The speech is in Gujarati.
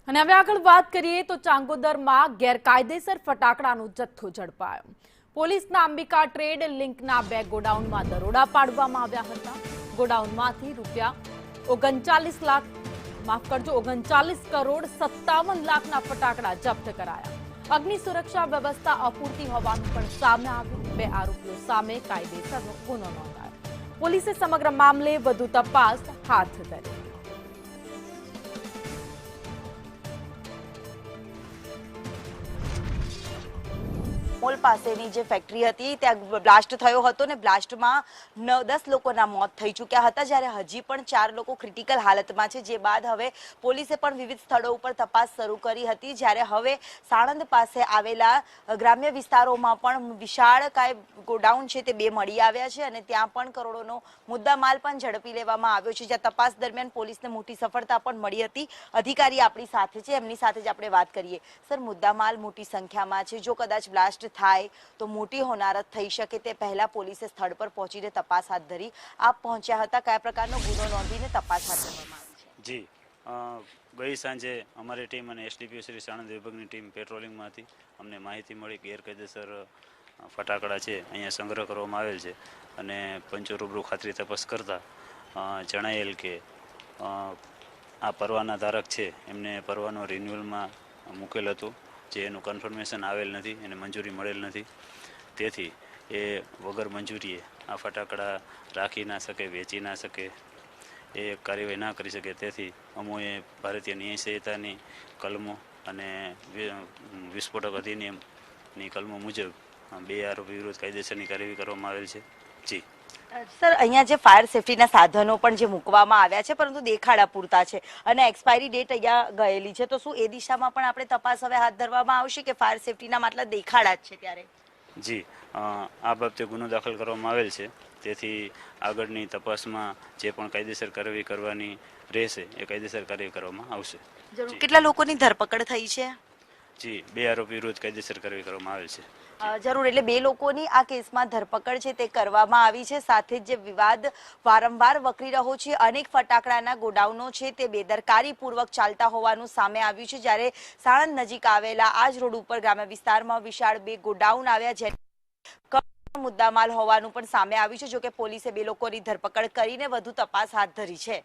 અને હવે આગળ વાત કરીએ તો ચાંગોદરમાં ગેરકાયદેસર ફટાકડાનો જથ્થો ઝડપાયો. પોલીસના અંબિકા ટ્રેડ લિંકના 2 ગોડાઉનમાં દરોડા પાડવામાં આવ્યા હતા. ગોડાઉનમાંથી ₹39 કરોડ 57 લાખના ફટાકડા જપ્ત કરાયા. અગ્નિ સુરક્ષા વ્યવસ્થા અપૂરતી હોવાનું પણ સામે આવ્યું. 2 આરોપીઓ સામે કાયદેસરનો ગુનો નોંધાયો. પોલીસે સમગ્ર મામલે વધુ તપાસ હાથ ધરી. મોલ પાસેની જે ફેક્ટરી હતી ત્યાં બ્લાસ્ટ થયો હતો ને બ્લાસ્ટમાં 10 લોકોના મોત થઈ ચૂક્યા હતા, જ્યારે હજી પણ 4 લોકો ક્રિટિકલ હાલતમાં છે. જે બાદ હવે પોલીસે પણ વિવિધ સ્થળો ઉપર તપાસ શરૂ કરી હતી, જ્યારે હવે સાણંદ પાસે આવેલા ગ્રામ્ય વિસ્તારોમાં પણ વિશાળકાય ગોડાઉન છે તે 2 મળી આવ્યા છે અને ત્યાં પણ કરોડોનો મુદ્દામાલ પણ ઝડપી લેવામાં આવ્યો છે, જ્યાં તપાસ દરમિયાન પોલીસને મોટી સફળતા પણ મળી હતી. અધિકારી આપણી સાથે છે, એમની સાથે જ આપણે વાત કરીએ. સર, મુદ્દામાલ મોટી સંખ્યામાં છે, જો કદાચ બ્લાસ્ટ થાય તો મોટી હોનારત થઈ શકે, તે પહેલા પોલીસે સ્થળ પર પહોંચીને તપાસ હાથ ધરી. આપ પહોંચ્યા હતા, કયા પ્રકારનો ગુનો નોંધીને તપાસ હાથ ધરવામાં આવી છે? જી, ગઈ સાંજે અમારી ટીમ અને એસડીપીઓ શ્રી સાણંદ વિભાગની ટીમ પેટ્રોલિંગમાં હતી. અમને માહિતી મળી ગેરકાયદેસર ફટાકડા છે અહીંયા સંગ્રહ કરવામાં આવેલ છે અને પંચો રૂબરૂ ખાતરી તપાસ કરતા જણાયેલ કે આ પરવાના ધારક છે એમને પરવાનો રિન્યુઅલમાં મૂકેલ હતું, જે એનું કન્ફર્મેશન આવેલ નથી, એને મંજૂરી મળેલ નથી. તેથી એ વગર મંજૂરીએ આ ફટાકડા રાખી ના શકે, વેચી ના શકે, એ કાર્યવાહી ના કરી શકે. તેથી અમોએ ભારતીય ન્યાય સંહિતાની કલમો અને વિસ્ફોટક અધિનિયમની કલમો મુજબ 2 આરોપી વિરુદ્ધ કાયદેસરની કાર્યવાહી કરવામાં આવેલ છે. જી સર, અહીંયા જે ફાયર સેફટીના સાધનો પણ જે મૂકવામાં આવ્યા છે, પરંતુ દેખાડા પૂરતા છે અને એક્સપાયરી ડેટ અહીંયા ગયેલી છે, તો શું એ દિશામાં પણ આપણે તપાસ હવે હાથ ધરવામાં આવશે કે ફાયર સેફટીના માટલા દેખાડા જ છે ત્યારે? જી, આ બાબતે ગુનો દાખલ કરવામાં આવેલ છે. તેથી આગળની તપાસમાં જે પણ કાયદેસર કાર્યવાહી કરવાની રહેશે એ કાયદેસર કાર્યવાહી કરવામાં આવશે. કેટલા લોકોની ધરપકડ થઈ છે? જી, 2 આરોપી વિરુદ્ધ કાયદેસર કાર્યવાહી કરવામાં આવેલ છે. જરૂર, એટલે 2 લોકોની આ કેસમાં ધરપકડ છે તે કરવામાં આવી છે. સાથે જ જે વિવાદ વારંવાર વકરી રહ્યો છે, અનેક ફટાકડાના ગોડાઉનો છે તે બેદરકારીપૂર્વક ચાલતા હોવાનું સામે આવ્યું છે, જ્યારે સાણંદ નજીક આવેલા આ જ રોડ ઉપર ગ્રામ્ય વિસ્તારમાં વિશાળ 2 ગોડાઉન આવ્યા, જે મુદ્દામાલ હોવાનું પણ સામે આવ્યું છે. જોકે પોલીસે 2 લોકોની ધરપકડ કરીને વધુ તપાસ હાથ ધરી છે.